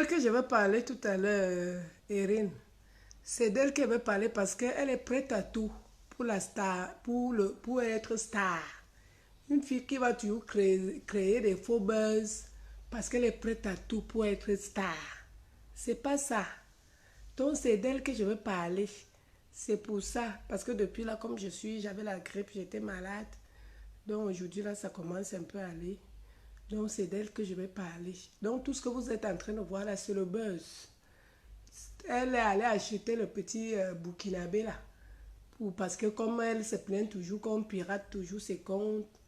d'elle que je vais parler tout à l'heure, Erin. C'est d'elle que je vais parler parce qu'elle est prête à tout pour la star, pour être star. Une fille qui va toujours créer des faux buzz parce qu'elle est prête à tout pour être star. C'est pas ça. Donc c'est d'elle que je veux parler. C'est pour ça. Parce que depuis là, comme j'avais la grippe, j'étais malade. Donc aujourd'hui là, ça commence un peu à aller. Donc c'est d'elle que je vais parler. Donc tout ce que vous êtes en train de voir là, c'est le buzz. Elle est allée acheter le petit Burkinabé là. Parce que comme elle se plaint toujours, qu'on pirate toujours ses comptes.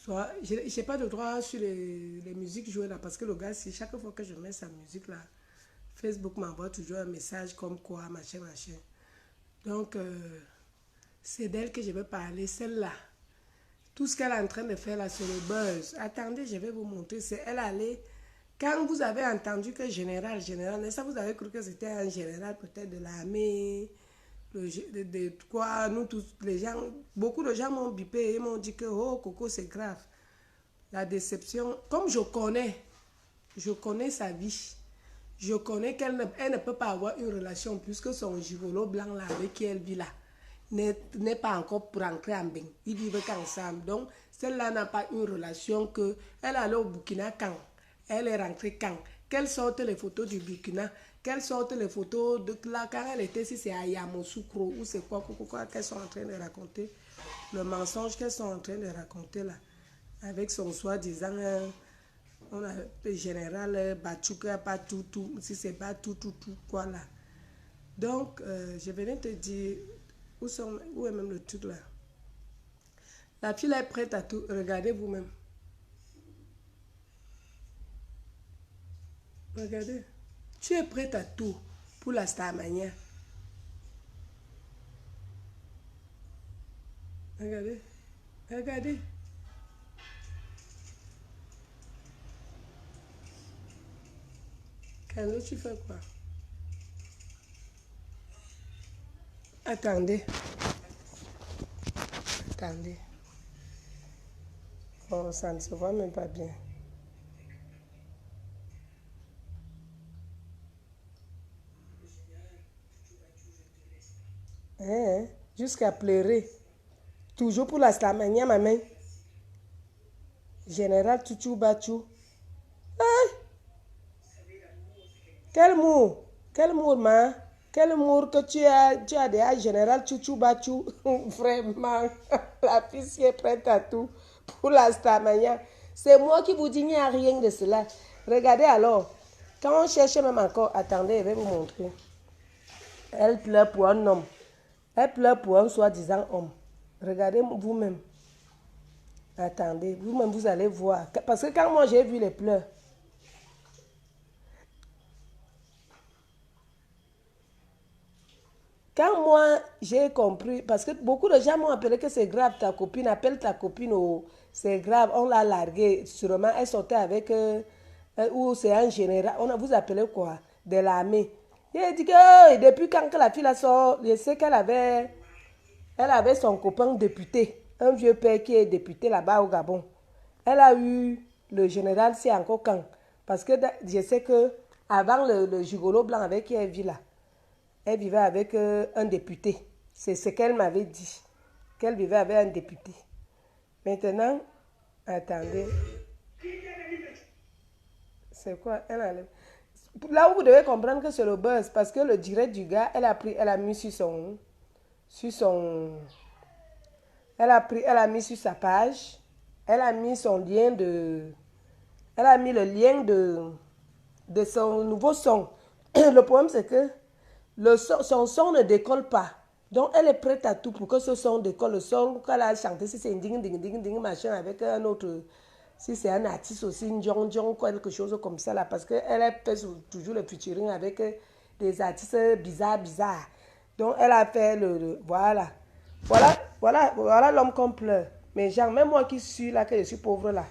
Soit, je n'ai pas de droit sur les musiques jouées là. Parce que le gars, si chaque fois que je mets sa musique là, Facebook m'envoie toujours un message comme quoi, machin, machin. Donc, c'est d'elle que je vais parler, celle-là. Tout ce qu'elle est en train de faire là, c'est le buzz. Attendez, je vais vous montrer. C'est elle allée. Quand vous avez entendu que général, n'est-ce pas, vous avez cru que c'était un général peut-être de l'armée, de quoi, nous tous, les gens, beaucoup de gens m'ont bipé et m'ont dit que, oh, Coco, c'est grave. La déception, comme je connais sa vie. Je connais elle ne peut pas avoir une relation puisque son gigolo blanc là avec qui elle vit là n'est pas encore pour rentrer en bain. Ils vivent qu'ensemble. Donc, celle-là n'a pas une relation que elle allait au Burkina quand elle est rentrée quand. Quelles sortent les photos du Burkina? Quelles sortent les photos de là quand elle était, si c'est à Yamoussoukro ou c'est quoi qu'elles sont en train de raconter. Le mensonge qu'elles sont en train de raconter là. Avec son soi-disant on a le général Batchouka, pas tout, si c'est pas tout, quoi là. Donc, je venais te dire, où est même le truc là? La fille là est prête à tout, regardez vous-même. Regardez. Tu es prête à tout pour la Starmania. Regardez. Regardez. Quand tu fais quoi? Attendez. Attendez. Oh, ça ne se voit même pas bien. Hein? Jusqu'à pleurer. Toujours pour la Starmania, ma main. Général Tutu Bachou. Hein? Quel mot? Quel mot, ma? Quel mot que tu as déjà, Général Tutu Bachou? Vraiment, la fille qui est prête à tout pour la Starmania. C'est moi qui vous dis, il n'y a rien de cela. Regardez alors. Quand on cherche même encore, attendez, je vais vous montrer. Elle pleure pour un homme. Elle pleure pour un soi-disant homme. Regardez vous-même. Attendez, vous-même vous allez voir. Parce que quand moi j'ai vu les pleurs, quand moi j'ai compris, parce que beaucoup de gens m'ont appelé que c'est grave, ta copine, appelle ta copine, oh, c'est grave, on l'a larguée, sûrement elle sortait avec, ou c'est un général, vous appelez quoi? De l'armée. Il a dit que depuis quand que la fille la sort, je sais elle avait son copain député, un vieux père qui est député là-bas au Gabon. Elle a eu le général, c'est encore quand? Parce que je sais que avant le gigolo blanc avec qui elle vit là, elle vivait avec un député. C'est ce qu'elle m'avait dit. Qu'elle vivait avec un député. Maintenant, attendez. C'est quoi? Là où vous devez comprendre que c'est le buzz. Parce que le direct du gars, elle a mis sur son, elle a mis sur sa page. Elle a mis son lien de, elle a mis le lien de son nouveau son. Le problème, c'est que son son ne décolle pas. Donc, elle est prête à tout pour que ce son décolle. Le son qu'elle a chanté, si c'est un ding, ding, ding, ding, machin, avec un autre, si c'est un artiste aussi, un John, John, quelque chose comme ça, là, parce qu'elle fait toujours le featuring avec des artistes bizarres, bizarres. Donc, elle a fait voilà. Voilà l'homme qu'on pleure. Mais genre, même moi qui suis là, que je suis pauvre là,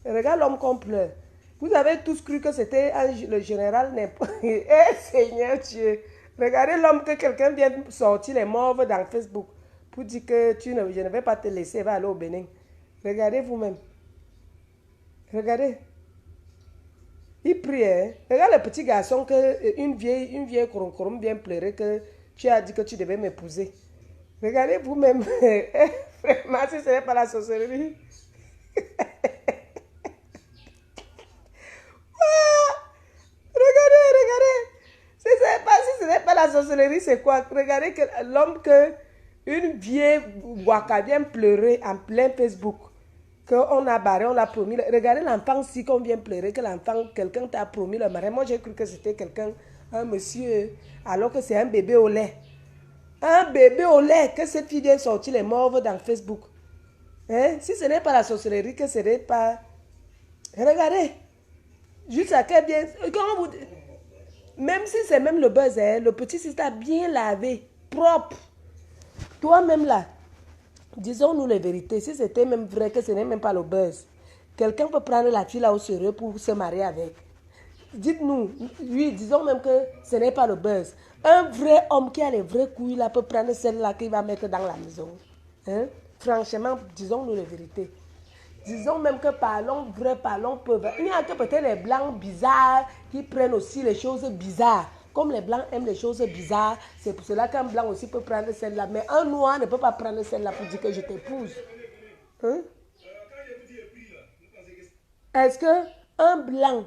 regarde l'homme qu'on pleure. Vous avez tous cru que c'était le général n'importe. Eh Seigneur Dieu. Regardez l'homme que quelqu'un vient sortir les morts dans Facebook pour dire que je ne vais pas te laisser, va aller au Bénin. Regardez vous-même. Regardez. Il prie, hein. Regarde le petit garçon que une vieille coron vient pleurer que tu as dit que tu devais m'épouser. Regardez vous-même. Vraiment, si ce n'est pas la sorcellerie. Regardez. Si ce n'est pas la sorcellerie, c'est quoi? Regardez que l'homme que une vieille Waka vient pleurer en plein Facebook. Qu'on a barré, on l'a promis. Regardez l'enfant si qu'on vient pleurer, que l'enfant, quelqu'un t'a promis le mariage. Moi, j'ai cru que c'était quelqu'un, un monsieur, alors que c'est un bébé au lait. Un bébé au lait, que cette fille vient sortir les morts dans Facebook. Hein? Si ce n'est pas la sorcellerie, que ce n'est pas... Regardez. Juste à quel bien... Comment vous... Même si c'est même le buzz, hein, le petit si t'as bien lavé, propre. Toi-même là, disons-nous les vérités. Si c'était même vrai que ce n'est même pas le buzz, quelqu'un peut prendre la fille là au sérieux pour se marier avec. Dites-nous, oui, disons même que ce n'est pas le buzz. Un vrai homme qui a les vrais couilles là peut prendre celle-là qu'il va mettre dans la maison. Hein? Franchement, disons-nous les vérités. Disons même que parlons vrai, parlons peu. Il n'y a que peut-être les blancs bizarres qui prennent aussi les choses bizarres. Comme les blancs aiment les choses bizarres, c'est pour cela qu'un blanc aussi peut prendre celle-là. Mais un noir ne peut pas prendre celle-là pour dire que je t'épouse. Hein? Est-ce qu'un blanc,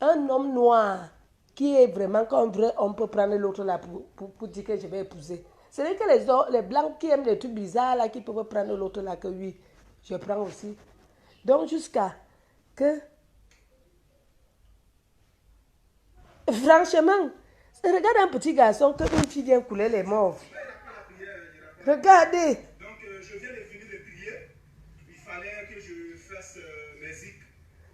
un homme noir, qui est vraiment comme vrai homme peut prendre l'autre là pour dire que je vais épouser? C'est vrai que les blancs qui aiment les trucs bizarres là, qui peuvent prendre l'autre là, que oui, je prends aussi. Donc jusqu'à que... Franchement, regarde un petit garçon que une fille vient couler les morts. Regardez. Donc je viens de finir de prier. Il fallait que je fasse mes zik.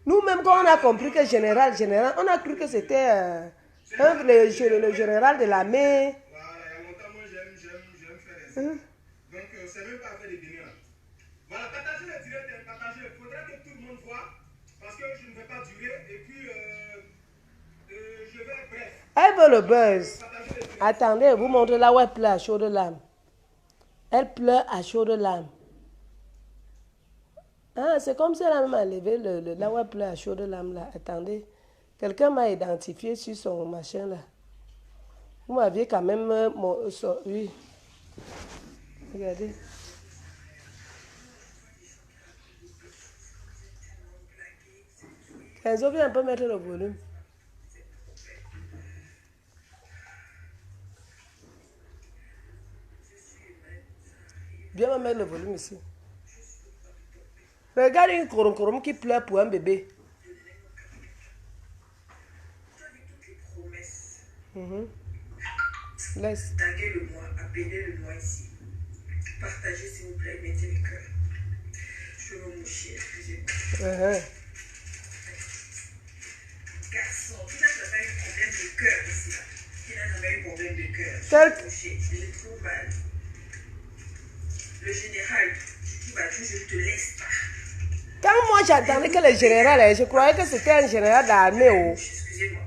Nous-mêmes, quand on a compris que général, on a cru que c'était le général de l'armée. Voilà, il y a longtemps, moi j'aime faire les zik. Donc c'est même pas fait de bénir. Voilà, partagez le direct, partagez. Il faudrait que tout le monde voit. Parce que je ne vais pas durer. Et puis, je vais être bref. Elle veut le buzz. Attendez, vous montrez là où elle pleure à chaud de larmes. Elle pleure à chaud de larmes. Ah, c'est comme si elle a même enlevé là où elle pleure à chaud de larmes là. Attendez. Quelqu'un m'a identifié sur son machin là. Vous m'aviez quand même... oui. Regardez. Enzo vient un peu mettre le volume. Viens me mettre le volume ici. Regarde une corom qui pleure pour un bébé. Laisse. Taguez-le-moi, appelez-le-moi ici. Partagez s'il vous plaît, mettez les cœurs. Je veux me moucher, excusez-moi. Garçon, qui n'a jamais eu problème de cœur ici là? Qui n'a jamais eu problème de cœur? Je vais me moucher, je trouve mal. Le général, tu vas toujours, je te laisse pas. Quand moi j'entendais que le général, je croyais que c'était un général d'armée. Excusez-moi.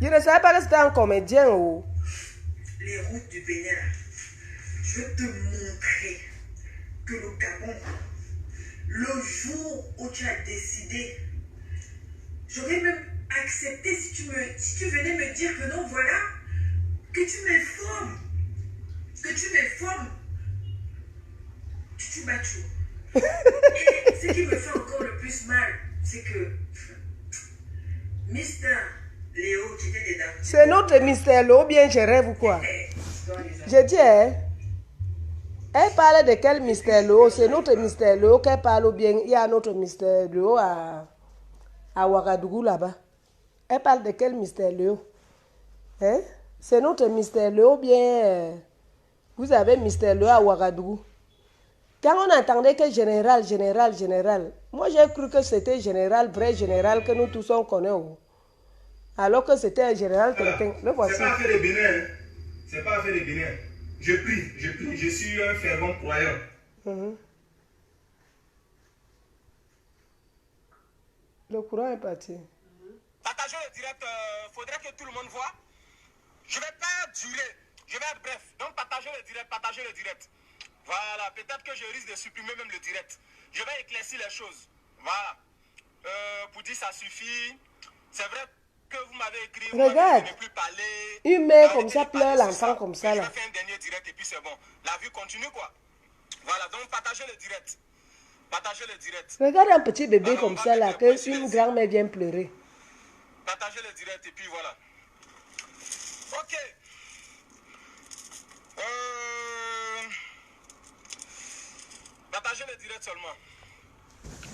Je ne savais pas que c'était un comédien. Les routes du Bénin, je veux te montrer que le Gabon, le jour où tu as décidé, j'aurais même accepté si tu venais me dire que non, voilà, que tu m'informes, tu m'as tout. Et ce qui me fait encore le plus mal, c'est que Mister Léo, qui était dedans. C'est notre mystère Léo, bien je rêve ou quoi? Je dis, hein? Elle parle de quel mystère Léo? C'est notre mystère Léo qu'elle parle ou bien il y a notre mystère Léo à Ouagadougou là-bas. Elle parle de quel mystère Léo? Hein? C'est notre mystère Léo bien... vous avez mystère Léo à Ouagadougou. Quand on entendait que général, moi j'ai cru que c'était général, vrai général que nous tous on connaît. Alors que c'était un général quelqu'un. Le voici. C'est pas affaire de Bénin. C'est pas affaire de Bénin. Je prie. Je suis un fervent croyant. Le courant est parti. Partagez le direct. Faudrait que tout le monde voit. Je vais pas durer. Je vais être bref. Donc partagez le direct. Voilà. Peut-être que je risque de supprimer même le direct. Je vais éclaircir les choses. Voilà. Pour dire ça suffit. C'est vrai que vous m'avez écrit, Regarde. de ne plus parler. Une mère comme ça pleure l'enfant comme ça, Je là. vais faire un dernier direct et puis c'est bon. La vie continue, quoi. Voilà, donc partagez le direct. Partagez le direct. Regarde un petit bébé Voilà, comme ça, là, que une grand-mère vient pleurer. Partagez le direct et puis voilà. Ok. Partagez le direct seulement.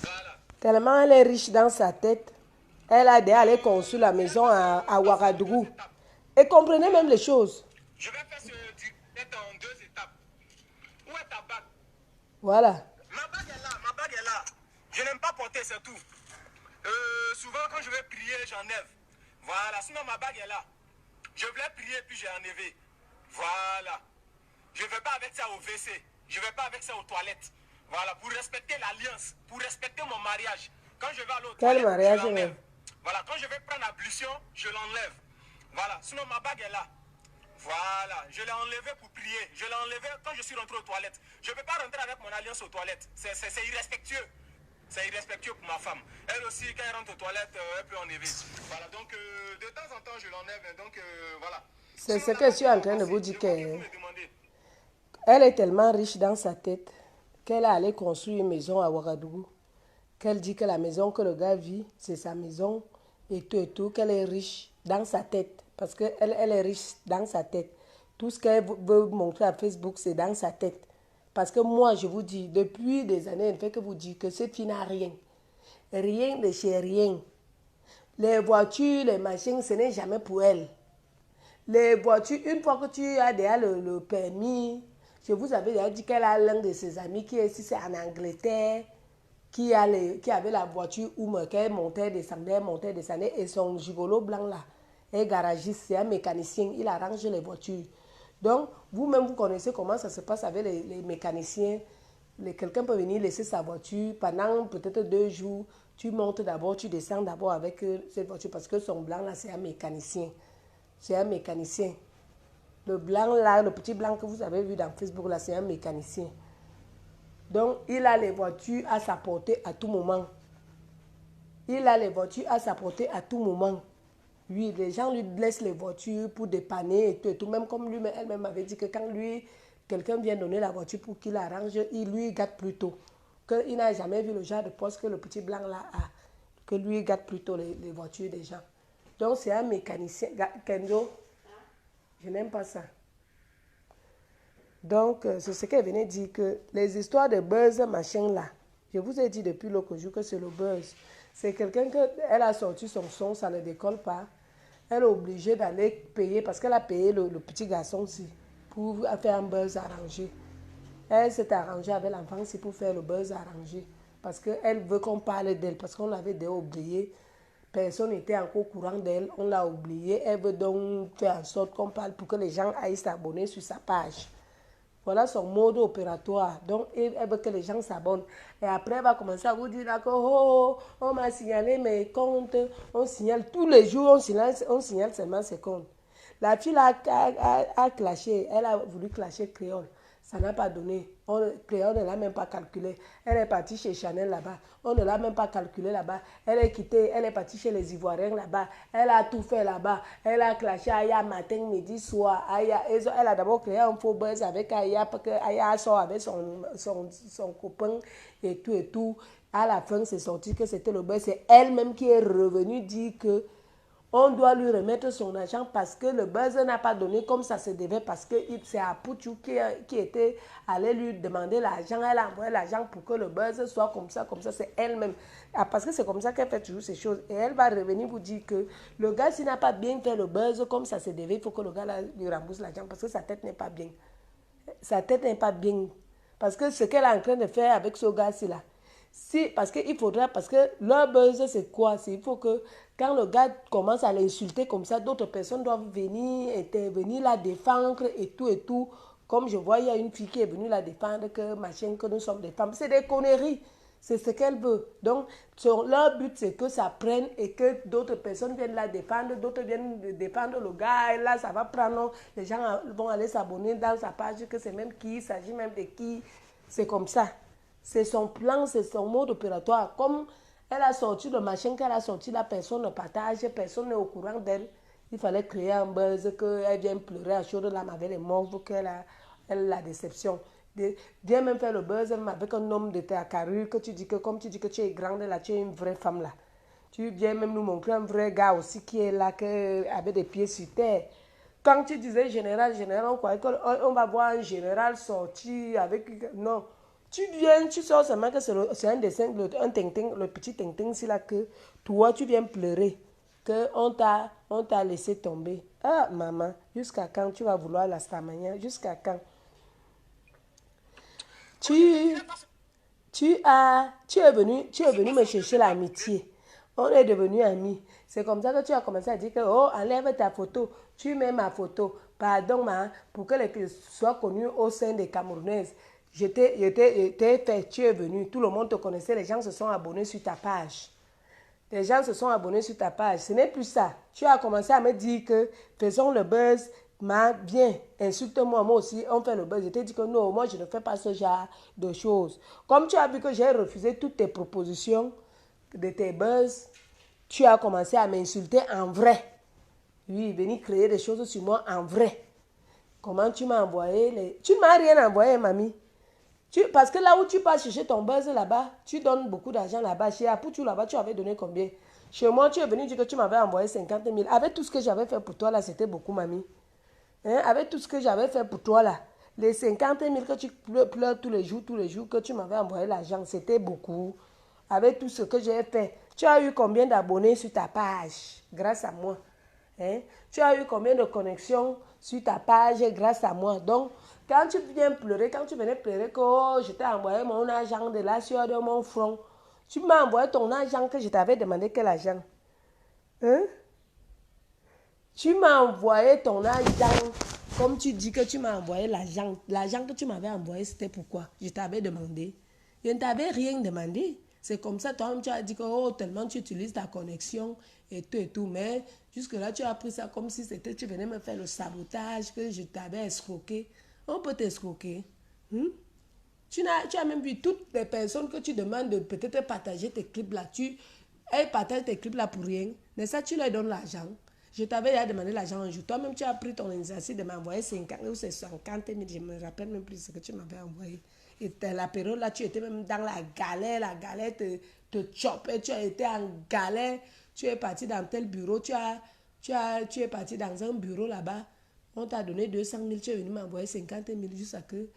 Voilà. Tellement elle est riche dans sa tête, elle a déjà allé construire la maison à Ouagadougou. Et comprenez même les choses. Je vais faire ce direct en 2 étapes. Où est ta bague? Voilà. Ma bague est là, ma bague est là. Je n'aime pas porter, c'est tout. Souvent quand je vais prier, j'enlève. Voilà, sinon ma bague est là. Je voulais prier puis j'ai enlevé. Voilà. Je ne vais pas avec ça au WC. Je ne vais pas avec ça aux toilettes. Voilà, pour respecter l'alliance, pour respecter mon mariage. Quand je vais aller aux Quel toilettes, mariage, je l'enlève. Voilà, quand je vais prendre l'ablution, je l'enlève. Voilà, sinon ma bague est là. Voilà, je l'ai enlevé pour prier. Je l'ai enlevé quand je suis rentré aux toilettes. Je ne peux pas rentrer avec mon alliance aux toilettes. C'est irrespectueux. C'est irrespectueux pour ma femme. Elle aussi, quand elle rentre aux toilettes, elle peut enlever. Voilà, donc de temps en temps, je l'enlève. Donc voilà. C'est ce que je suis en train de vous dire. Elle est tellement riche dans sa tête qu'elle a allé construire une maison à Ouagadougou. Qu'elle dit que la maison que le gars vit, c'est sa maison et tout, qu'elle est riche dans sa tête. Parce qu'elle elle est riche dans sa tête. Tout ce qu'elle veut montrer à Facebook, c'est dans sa tête. Parce que moi, je vous dis, depuis des années, elle ne fait que vous dire que cette fille n'a rien. Rien de chez rien. Les voitures, les machines, ce n'est jamais pour elle. Les voitures, une fois que tu as déjà le permis, je vous avais déjà dit qu'elle a l'un de ses amis qui est ici, c'est en Angleterre, qui avait la voiture où qu'elle montait, descendait, et son gigolo blanc là, est garagiste, c'est un mécanicien, il arrange les voitures. Donc, vous-même, vous connaissez comment ça se passe avec les mécaniciens. Quelqu'un peut venir laisser sa voiture pendant peut-être 2 jours. Tu montes d'abord, tu descends d'abord avec cette voiture parce que son blanc là, c'est un mécanicien. C'est un mécanicien. Le blanc là, le petit blanc que vous avez vu dans Facebook là, c'est un mécanicien. Donc, il a les voitures à sa portée à tout moment. Il a les voitures à sa portée à tout moment. Oui, les gens lui laissent les voitures pour dépanner et tout. Même comme lui, elle-même avait dit que quand quelqu'un vient donner la voiture pour qu'il arrange, il lui gâte plutôt. Il n'a jamais vu le genre de poste que le petit blanc là a. Que lui gâte plutôt les voitures des gens. Donc, c'est un mécanicien. Kendo, je n'aime pas ça. Donc, c'est ce qu'elle venait dire, que les histoires de buzz, machin là, je vous ai dit depuis l'autre jour que c'est le buzz. C'est quelqu'un qu'elle a sorti son son, ça ne décolle pas. Elle est obligée d'aller payer, parce qu'elle a payé le petit garçon aussi, pour faire un buzz arrangé. Elle s'est arrangée avec l'enfant aussi pour faire le buzz arrangé. Parce qu'elle veut qu'on parle d'elle, parce qu'on l'avait déjà oublié. Personne n'était encore au courant d'elle, on l'a oublié. Elle veut donc faire en sorte qu'on parle pour que les gens aillent s'abonner sur sa page. Voilà son mode opératoire. Donc, elle veut que les gens s'abonnent. Et après, elle va commencer à vous dire que on m'a signalé mes comptes. On signale tous les jours, on signale seulement ses comptes. La fille a clashé. Elle a voulu clasher Créole. Ça n'a pas donné. Créole ne l'a même pas calculé. Elle est partie chez Chanel là-bas. On ne l'a même pas calculé là-bas. Elle est quittée. Elle est partie chez les Ivoiriens là-bas. Elle a tout fait là-bas. Elle a clashé Aya matin, midi, soir. Elle a d'abord créé un faux buzz avec Aya parce que Aya sort avec son copain et tout et tout. À la fin, c'est sorti que c'était le buzz. C'est elle-même qui est revenue dire que on doit lui remettre son argent parce que le buzz n'a pas donné comme ça se devait, parce que c'est Apouchou qui était allé lui demander l'argent. Elle a envoyé l'argent pour que le buzz soit comme ça, c'est elle-même. Parce que c'est comme ça qu'elle fait toujours ces choses. Et elle va revenir vous dire que le gars, s'il n'a pas bien fait le buzz comme ça se devait, il faut que le gars lui rembourse l'argent parce que sa tête n'est pas bien. Sa tête n'est pas bien. Parce que ce qu'elle est en train de faire avec ce gars-ci là, parce qu'il faudra, parce que leur buzz c'est quoi? Il faut que quand le gars commence à l'insulter comme ça, d'autres personnes doivent venir intervenir la défendre et tout. Comme je vois, il y a une fille qui est venue la défendre, que machin, que nous sommes des femmes. C'est des conneries. C'est ce qu'elle veut. Donc, leur but, c'est que ça prenne et que d'autres personnes viennent la défendre, d'autres viennent défendre le gars. Et là, ça va prendre, les gens vont aller s'abonner dans sa page, que c'est même qui, il s'agit même de qui. C'est comme ça. C'est son plan, c'est son mode opératoire. Comme Elle a sorti le machin qu'elle a sorti, la personne ne partage, personne n'est au courant d'elle. Il fallait créer un buzz, qu'elle vienne pleurer à chaudes larmes avec les morts, qu'elle a la déception. Viens même faire le buzz même avec un homme de ta carrure, que tu dis que comme tu dis que tu es grande là, tu es une vraie femme là. Tu viens même nous montrer un vrai gars aussi qui est là, avec des pieds sur terre. Quand tu disais général, on croyait qu'on va voir un général sortir avec... Non. Tu viens, tu sors seulement que c'est un dessin, un ting-ting, le petit ting-ting, c'est là que toi, tu viens pleurer. On t'a laissé tomber. Ah, maman, jusqu'à quand tu vas vouloir la stamania? Jusqu'à quand? Tu es venu me chercher l'amitié. On est devenus amis. C'est comme ça que tu as commencé à dire que, oh, enlève ta photo. Tu mets ma photo. Pardon, ma, pour que les soient connus au sein des Camerounaises. Tu es venu. Tout le monde te connaissait. Les gens se sont abonnés sur ta page. Les gens se sont abonnés sur ta page. Ce n'est plus ça. Tu as commencé à me dire que faisons le buzz. Viens, insulte-moi, moi aussi, on fait le buzz. Je t'ai dit que non, moi je ne fais pas ce genre de choses. Comme tu as vu que j'ai refusé toutes tes propositions de tes buzz, tu as commencé à m'insulter en vrai. Oui, venir créer des choses sur moi en vrai. Comment tu m'as envoyé les... Tu ne m'as rien envoyé, mamie. Parce que là où tu passes chercher ton buzz là-bas, tu donnes beaucoup d'argent là-bas. Chez Apoutou là-bas, tu avais donné combien? Chez moi, tu es venu dire que tu m'avais envoyé 50 000. Avec tout ce que j'avais fait pour toi là, c'était beaucoup, mamie. Hein? Avec tout ce que j'avais fait pour toi là, les 50 000 que tu pleures tous les jours, que tu m'avais envoyé l'argent, c'était beaucoup. Avec tout ce que j'ai fait, tu as eu combien d'abonnés sur ta page grâce à moi? Hein? Tu as eu combien de connexions sur ta page grâce à moi? Donc, quand tu viens pleurer, quand tu venais pleurer que oh, je t'ai envoyé mon argent de la sueur de mon front, tu m'as envoyé ton argent que je t'avais demandé quel argent? Hein? Tu m'as envoyé ton argent, comme tu dis que tu m'as envoyé l'argent. L'argent que tu m'avais envoyé, c'était pourquoi? Je t'avais demandé. Je ne t'avais rien demandé. C'est comme ça, toi-même, tu as dit que oh, tellement tu utilises ta connexion et tout. Mais jusque-là, tu as pris ça comme si c'était tu venais me faire le sabotage, que je t'avais escroqué. On peut t'escroquer. Tu as même vu toutes les personnes que tu demandes de peut-être partager tes clips là. Elles partagent tes clips là pour rien. Mais ça, tu leur donnes l'argent. Je t'avais déjà demandé l'argent un jour. Toi-même, tu as pris ton initiative de m'envoyer 50 ou 50 000. Je ne me rappelle même plus ce que tu m'avais envoyé. Et la période là, tu étais même dans la galère te chopait. Tu as été en galère. Tu es parti dans tel bureau. Tu es parti dans un bureau là-bas. On t'a donné 200 000. Tu es venu m'envoyer 50 000 jusqu'à que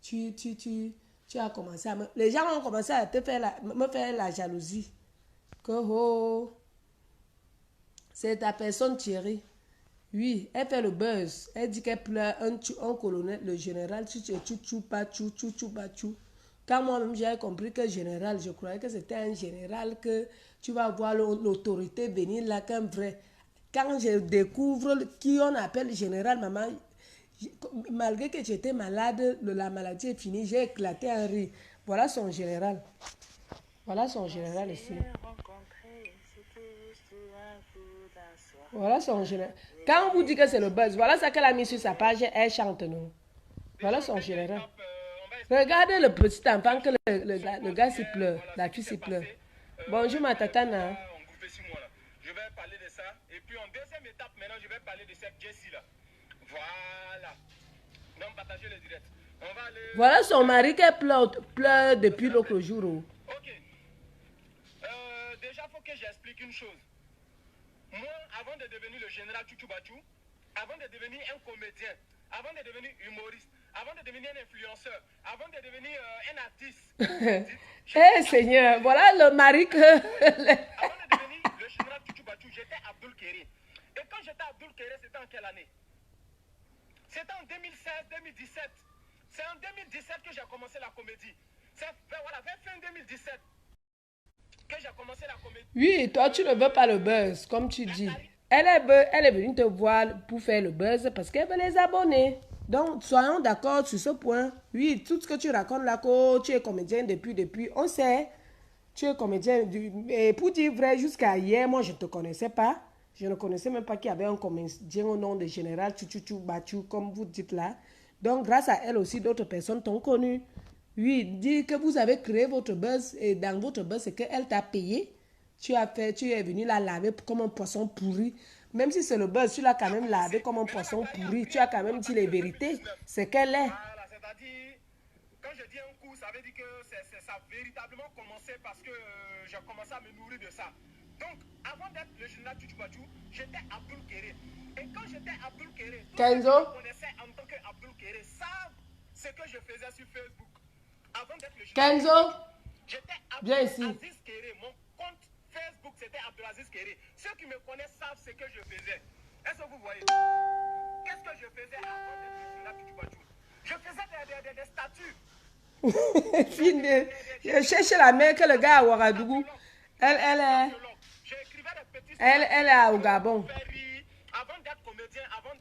tu as commencé à me... Les gens ont commencé à me faire la jalousie. Que oh... C'est ta personne Thierry. Oui, elle fait le buzz. Elle dit qu'elle pleure un colonel, le général, chou. Quand moi-même j'ai compris que général, je croyais que c'était un général que tu vas voir l'autorité venir là qu'un vrai. Quand je découvre qui on appelle général, maman, malgré que j'étais malade, la maladie est finie, j'ai éclaté en rire. Voilà son général. Voilà son général ici. Voilà son général. Quand on vous dit que c'est le buzz, voilà ça qu'elle a mis sur sa page, elle chante nous. Voilà son général. Regardez le petit enfant que le gars s'y pleure, la fille s'y pleure. Bonjour ma tatana. Je vais parler de ça. Et puis en deuxième étape, maintenant, je vais parler de cette Jessie là. Voilà. Donc partagez le direct. On va aller... Voilà son mari qui pleure depuis l'autre jour. Ok. Déjà, il faut que j'explique une chose. Moi, avant de devenir le général Chouchoubatou, avant de devenir un comédien, avant de devenir humoriste, avant de devenir un influenceur, avant de devenir un artiste. Eh Seigneur, voilà le mari que... Avant de devenir le général Chouchoubatou, j'étais Abdul Kéry. Et quand j'étais Abdul Kéry, c'était en quelle année? C'était en 2016-2017. C'est en 2017 que j'ai commencé la comédie. C'est voilà, vers fin 2017. Que j'ai commencé la comédie. Oui, toi tu ne veux pas le buzz, comme tu dis. Elle est venue te voir pour faire le buzz parce qu'elle veut les abonnés. Donc, soyons d'accord sur ce point. Oui, tout ce que tu racontes là, que tu es comédien depuis, on sait. Tu es comédien. Et pour dire vrai, jusqu'à hier, moi je ne te connaissais pas. Je ne connaissais même pas qu'il y avait un comédien au nom de général Chouchoubatou, comme vous dites là. Donc, grâce à elle aussi, d'autres personnes t'ont connu. Oui, dire que vous avez créé votre buzz et dans votre buzz, c'est qu'elle t'a payé. tu es venu la laver comme un poisson pourri. Même si c'est le buzz, tu l'as quand même lavé comme un poisson pourri. Tu as quand même dit les vérités. C'est qu'elle est. Voilà, c'est-à-dire, quand je dis un coup, ça veut dire que ça a véritablement commencé parce que j'ai commencé à me nourrir de ça. Donc, avant d'être le général Tutubatou, j'étais Abdul Kéré. Et quand j'étais Abdul Kéré, tous ceux qui Kenzo, me connaissaient en tant qu'Abdul Kéré savent ce que je faisais sur Facebook. Avant d'être le général Kenzo, j'étais viens ici. Abdelaziz Kéré. Mon compte Facebook, c'était Abdelaziz Kéré. Ceux qui me connaissent savent ce que je faisais. Est-ce que vous voyez? Qu'est-ce que je faisais avant d'être le général Tutubatou? Je faisais des statues. Fine. Je cherche la mère que le gars à Ouagadougou. Elle est, J'écrivais des petits elle est au Gabon. avant d'être comédien, avant.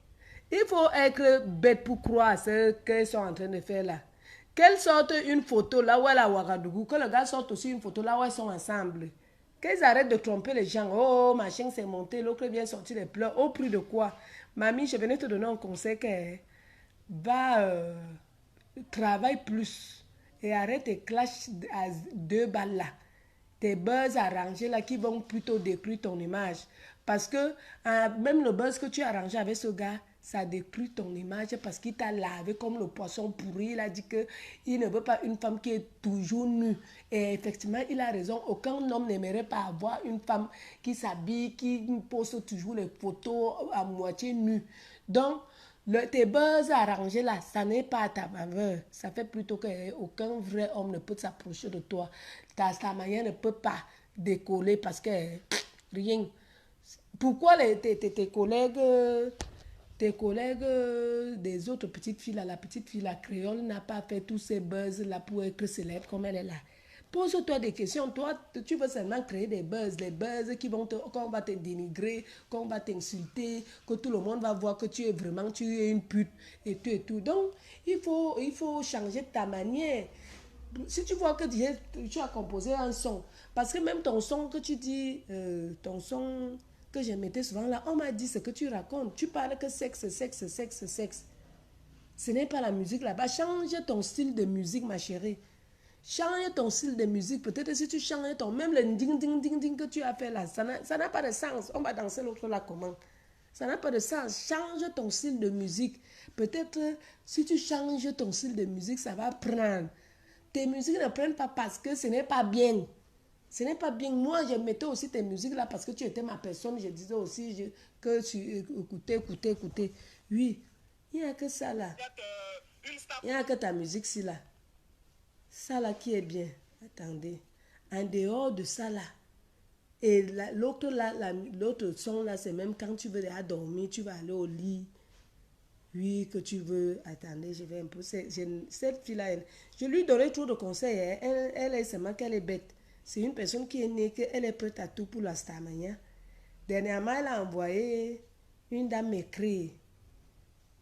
Il faut être bête pour croire ce qu'ils sont en train de faire là. Qu'elle sorte une photo là où elle est à Ouagadougou, que le gars sorte aussi une photo là où ils sont ensemble. Qu'ils arrêtent de tromper les gens. Oh, machin s'est monté, l'autre vient sortir les pleurs. Au prix de quoi? Mamie, je venais te donner un conseil que va travaille plus et arrête tes clashs à 2 balles là. Tes buzz arrangés là qui vont plutôt détruire ton image. Parce que même le buzz que tu as arrangé avec ce gars, ça détruit ton image parce qu'il t'a lavé comme le poisson pourri. Il a dit qu'il ne veut pas une femme qui est toujours nue. Et effectivement, il a raison. Aucun homme n'aimerait pas avoir une femme qui s'habille, qui poste toujours les photos à moitié nues. Donc, tes buzz arrangés là, ça n'est pas à ta faveur. Ça fait plutôt qu'aucun vrai homme ne peut s'approcher de toi. Ta manière ne peut pas décoller parce que rien. Pourquoi tes collègues des autres petites filles là, la petite fille la créole n'a pas fait tous ces buzz là pour être célèbre comme elle est là? Pose-toi des questions. Toi, tu veux seulement créer des buzz qu'on va te dénigrer, qu'on va t'insulter, que tout le monde va voir que tu es une pute et tout et tout. Donc, il faut changer ta manière. Si tu vois que tu as composé un son, parce que même ton son que tu dis, ton son que je mettais souvent là, on m'a dit ce que tu racontes. Tu parles que sexe, sexe, sexe, sexe. Ce n'est pas la musique là-bas. Change ton style de musique, ma chérie. Change ton style de musique. Peut-être si tu changes même le ding ding ding ding que tu as fait là, ça n'a pas de sens. On va danser l'autre là comment? Ça n'a pas de sens. Change ton style de musique. Peut-être si tu changes ton style de musique, ça va prendre. Tes musiques ne prennent pas parce que ce n'est pas bien. Ce n'est pas bien. Moi, je mettais aussi tes musiques là parce que tu étais ma personne. Je disais aussi que tu écoutez. Oui, il n'y a que ça là. Il n'y a que ta musique si là. Ça là qui est bien. Attendez. En dehors de ça là. Et l'autre là, l'autre son là, c'est même quand tu veux déjà dormir, tu vas aller au lit. Oui, que tu veux. Attendez, je vais un peu. Cette fille là, je lui donnais trop de conseils. Hein. Elle est seulement qu'elle est bête. C'est une personne qui est née, qu'elle est prête à tout pour la starmania. Dernièrement, elle a envoyé une dame m'écrire.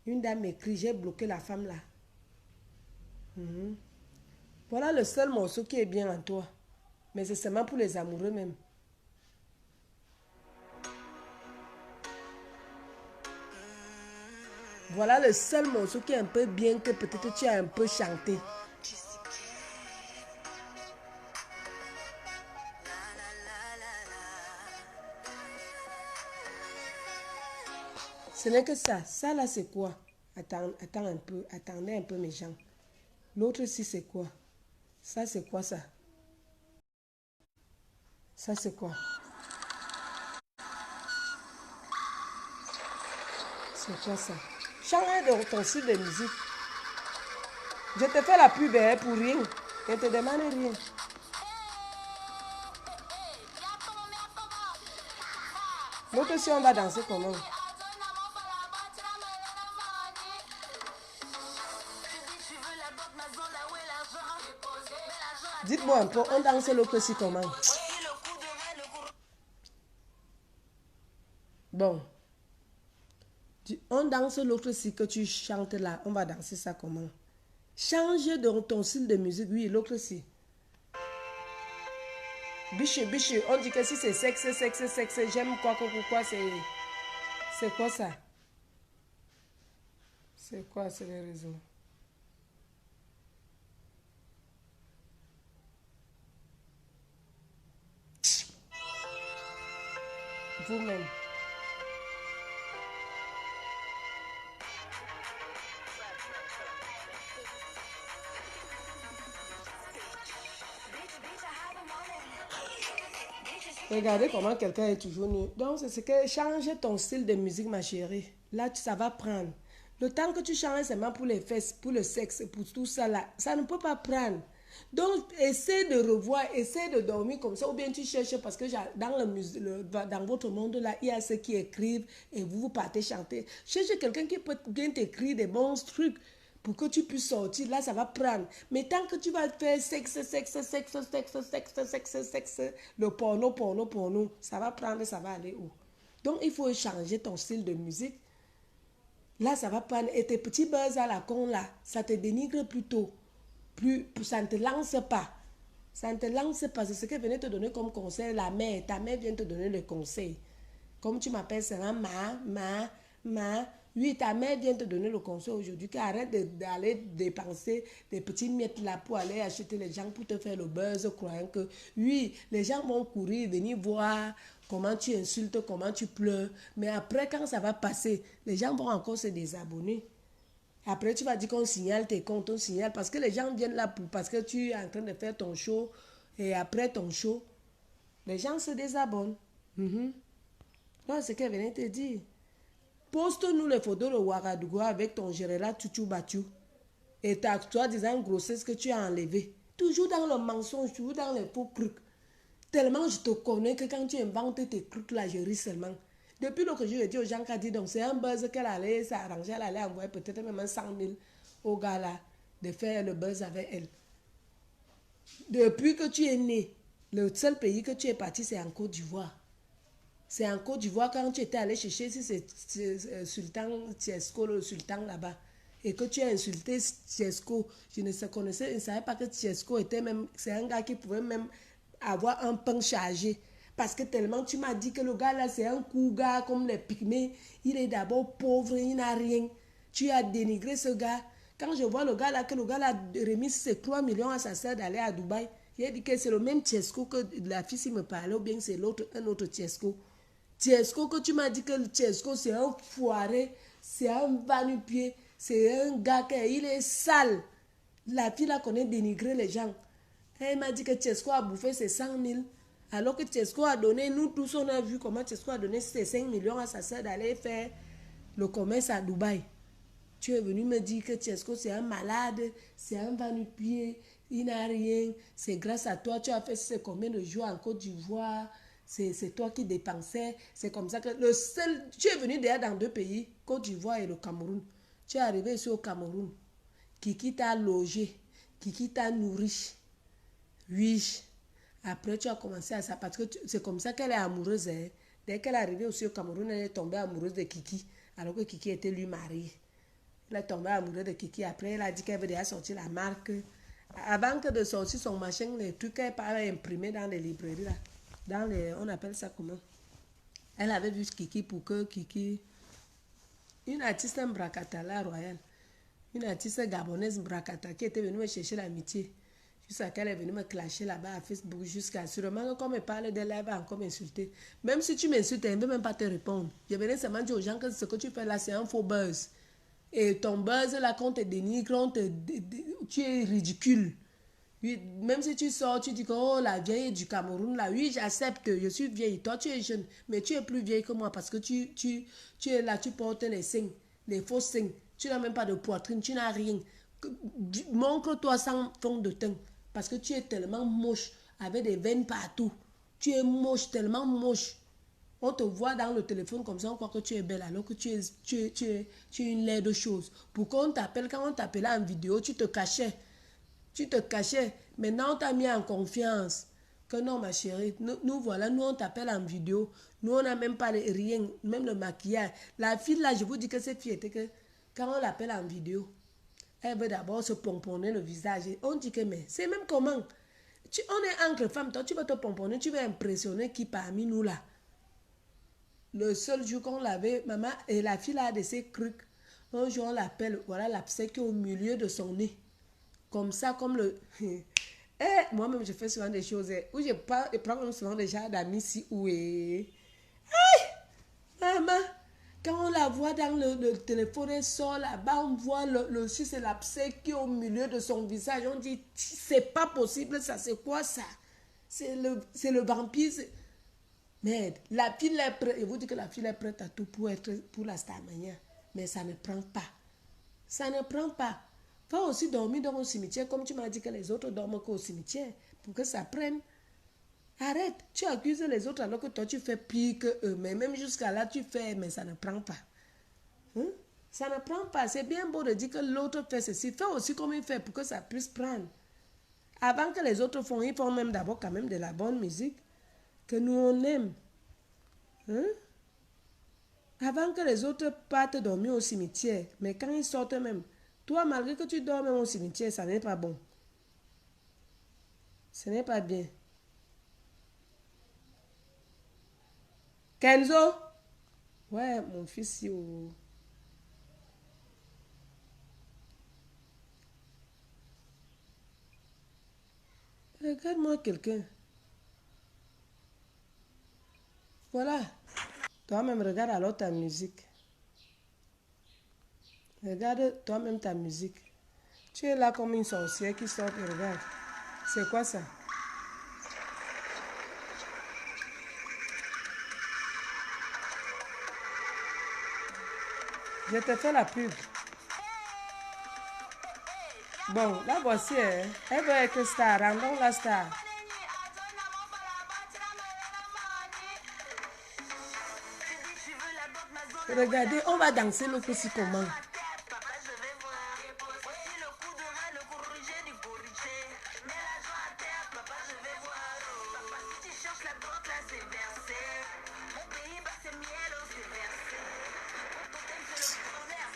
J'ai bloqué la femme là. Voilà le seul morceau qui est bien en toi. Mais c'est seulement pour les amoureux même. Voilà le seul morceau qui est un peu bien que peut-être tu as un peu chanté. Ce n'est que ça. Ça là c'est quoi? Attends un peu. Attendez un peu mes gens. L'autre ici c'est quoi? Ça c'est quoi ça? Ça c'est quoi? C'est quoi ça? Change de ton style de musique. Je te fais la pub pour rien. Je ne te demande rien. L'autre si on va danser comment? Dites-moi un peu, on danse l'autre si comment? Bon. On danse l'autre si que tu chantes là. On va danser ça comment? Change de ton style de musique. Oui, l'autre si. Biche. On dit que si c'est sexe, j'aime quoi, c'est quoi ça? C'est quoi, c'est les raisons? vous-même. Regardez comment quelqu'un est toujours nu. Donc, c'est ce que change ton style de musique, ma chérie. Là, ça va prendre. Le temps que tu changes seulement pour les fesses, pour le sexe, pour tout ça là, ça ne peut pas prendre. Donc, essaie de revoir, essaie de dormir comme ça, ou bien tu cherches, parce que dans votre monde là, il y a ceux qui écrivent et vous partez chanter. Cherche quelqu'un qui peut bien t'écrire des bons trucs pour que tu puisses sortir. Là, ça va prendre. Mais tant que tu vas faire sexe, le porno, ça va prendre, ça va aller où? Donc, il faut changer ton style de musique. Là, ça va prendre. Et tes petits buzz à la con, là, ça te dénigre plutôt. Ça ne te lance pas. Ça ne te lance pas. C'est ce qu'elle venait te donner comme conseil. Ta mère vient te donner le conseil. Comme tu m'appelles, c'est un ma. Oui, ta mère vient te donner le conseil aujourd'hui. Qu'arrête d'aller dépenser des petites miettes là pour aller acheter les gens pour te faire le buzz, croyant que oui, les gens vont courir, venir voir comment tu insultes, comment tu pleures. Mais après, quand ça va passer, les gens vont encore se désabonner. Après, tu vas dire qu'on signale tes comptes, on signale parce que les gens viennent là parce que tu es en train de faire ton show et après ton show, les gens se désabonnent. C'est ce qu'elle venait te dire. Poste-nous les photos de Ouagadougou avec ton Gérard Tutu Batu et toi disant une grossesse que tu as enlevée. Toujours dans le mensonge, toujours dans les faux trucs. Tellement je te connais que quand tu inventes tes trucs là, je ris seulement. Depuis que je lui ai dit aux gens qu'elle dit, donc c'est un buzz qu'elle allait s'arranger, elle allait envoyer peut-être même 100 000 au gars là, de faire le buzz avec elle. Depuis que tu es né, le seul pays que tu es parti, c'est en Côte d'Ivoire. C'est en Côte d'Ivoire quand tu étais allé chercher si c'est Sultan Tiesco, le sultan là-bas. Et que tu as insulté Tiesco. Je ne savais pas que Tiesco était même, c'est un gars qui pouvait même avoir un pain chargé. Parce que tellement tu m'as dit que le gars là c'est un cougar comme les pygmées. Il est d'abord pauvre, il n'a rien. Tu as dénigré ce gars. Quand je vois le gars là, que le gars là a remis ses 3 millions à sa soeur d'aller à Dubaï, j'ai dit que c'est le même Tiesco que la fille s'il me parlait ou bien c'est un autre Tiesco. Tiesco que tu m'as dit que le Tiesco c'est un foiré, c'est un va-nu-pied, c'est un gars il est sale. La fille là connaît dénigrer les gens. Elle m'a dit que Tiesco a bouffé ses 100 000. Alors que Tiesco a donné, nous tous on a vu comment Tiesco a donné ses 5 millions à sa soeur d'aller faire le commerce à Dubaï. Tu es venu me dire que Tiesco c'est un malade, c'est un va-nu-pied, il n'a rien. C'est grâce à toi, tu as fait combien de jours en Côte d'Ivoire. C'est toi qui dépensais. C'est comme ça que tu es venu déjà dans 2 pays, Côte d'Ivoire et le Cameroun. Tu es arrivé ici au Cameroun. Kiki t'a logé, Kiki t'a nourri. Oui. Après, tu as commencé à ça parce que c'est comme ça qu'elle est amoureuse. Hein. Dès qu'elle est arrivée aussi au Cameroun, elle est tombée amoureuse de Kiki, alors que Kiki était lui marié. Elle est tombée amoureuse de Kiki. Après, elle a dit qu'elle veut déjà sortir la marque. Avant que de sortir son machin, les trucs qu'elle avait imprimés dans les librairies là. On appelle ça comment? Elle avait vu Kiki pour que Kiki, une artiste Mbrakata là, royale, une artiste gabonaise Mbrakata qui était venue me chercher l'amitié. Jusqu'à qu'elle est venue me clasher là-bas à Facebook, jusqu'à sûrement que comme elle parle d'elle, elle va encore m'insulter. Même si tu m'insultes, elle ne veut même pas te répondre. Je venais seulement dire aux gens que ce que tu fais là, c'est un faux buzz. Et ton buzz là, quand on te dénigre, tu es ridicule. Oui, même si tu sors, tu dis que oh, la vieille du Cameroun, là, oui, j'accepte, je suis vieille. Toi, tu es jeune, mais tu es plus vieille que moi parce que tu es là, tu portes les seins, les faux seins. Tu n'as même pas de poitrine, tu n'as rien. Montre-toi sans fond de teint parce que tu es tellement moche, avec des veines partout. Tu es moche, tellement moche. On te voit dans le téléphone comme ça, on croit que tu es belle alors que tu es une laide chose. Pourquoi on t'appelle, quand on t'appelait en vidéo, tu te cachais. Tu te cachais. Maintenant, on t'a mis en confiance. Que non, ma chérie, nous voilà, nous on t'appelle en vidéo. Nous, on n'a même pas rien, même le maquillage. La fille là, je vous dis que cette fille était que, quand on l'appelle en vidéo, elle veut d'abord se pomponner le visage. Et on dit que, mais c'est même comment? On est entre femmes, toi tu vas te pomponner, tu vas impressionner qui parmi nous là? Le seul jour qu'on l'avait, maman, et la fille là a de ses trucs. Un jour on l'appelle, voilà l'abcès qui est au milieu de son nez. Comme ça, comme le... moi-même, je fais souvent des choses où je prends même souvent des gens d'amis si ou Maman, quand on la voit dans le téléphone, elle sort là-bas, on voit le c'est l'abcès qui est au milieu de son visage. On dit, c'est pas possible, ça, c'est quoi ça? C'est le vampire. Mais la fille est prête, je vous dis que la fille est prête à tout pour la Starmania. Mais ça ne prend pas. Ça ne prend pas. Va aussi dormir dans un cimetière, comme tu m'as dit que les autres dorment qu'au cimetière, pour que ça prenne. Arrête, tu accuses les autres alors que toi tu fais pire que eux. Mais même jusqu'à là tu fais, mais ça ne prend pas. Hein? Ça ne prend pas. C'est bien beau de dire que l'autre fait ceci. Fais aussi comme il fait pour que ça puisse prendre. Avant que les autres font, ils font même d'abord quand même de la bonne musique que nous on aime. Hein? Avant que les autres partent dormir au cimetière. Mais quand ils sortent même, toi malgré que tu dors même au cimetière, ça n'est pas bon. Ce n'est pas bien. Kenzo? Ouais, mon fils, yo. Regarde-moi quelqu'un. Voilà. Toi-même, regarde alors ta musique. Regarde toi-même ta musique. Tu es là comme une sorcière qui sort et regarde. C'est quoi ça? Je te fais la pub. Bon, la voici, hein. Elle veut être star. Rendons la star. Regardez, on va danser le coup si comment.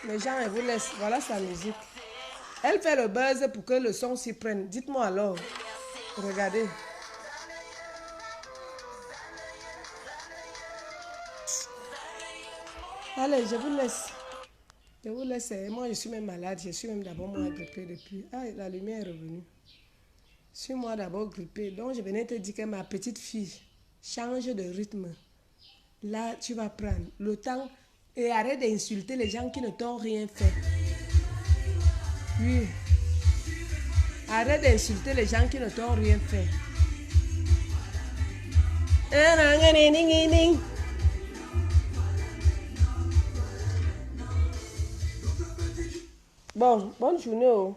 Les gens, elle vous laisse. Voilà sa musique. Elle fait le buzz pour que le son s'y prenne. Dites-moi alors. Regardez. Allez, je vous laisse. Je vous laisse. Moi, je suis même malade. Je suis même d'abord moi grippée depuis. Ah, la lumière est revenue. Je suis moi d'abord grippée. Donc, je venais te dire que ma petite fille change de rythme. Là, tu vas prendre le temps et arrête d'insulter les gens qui ne t'ont rien fait. Oui. Arrête d'insulter les gens qui ne t'ont rien fait. Bon, bonne journée.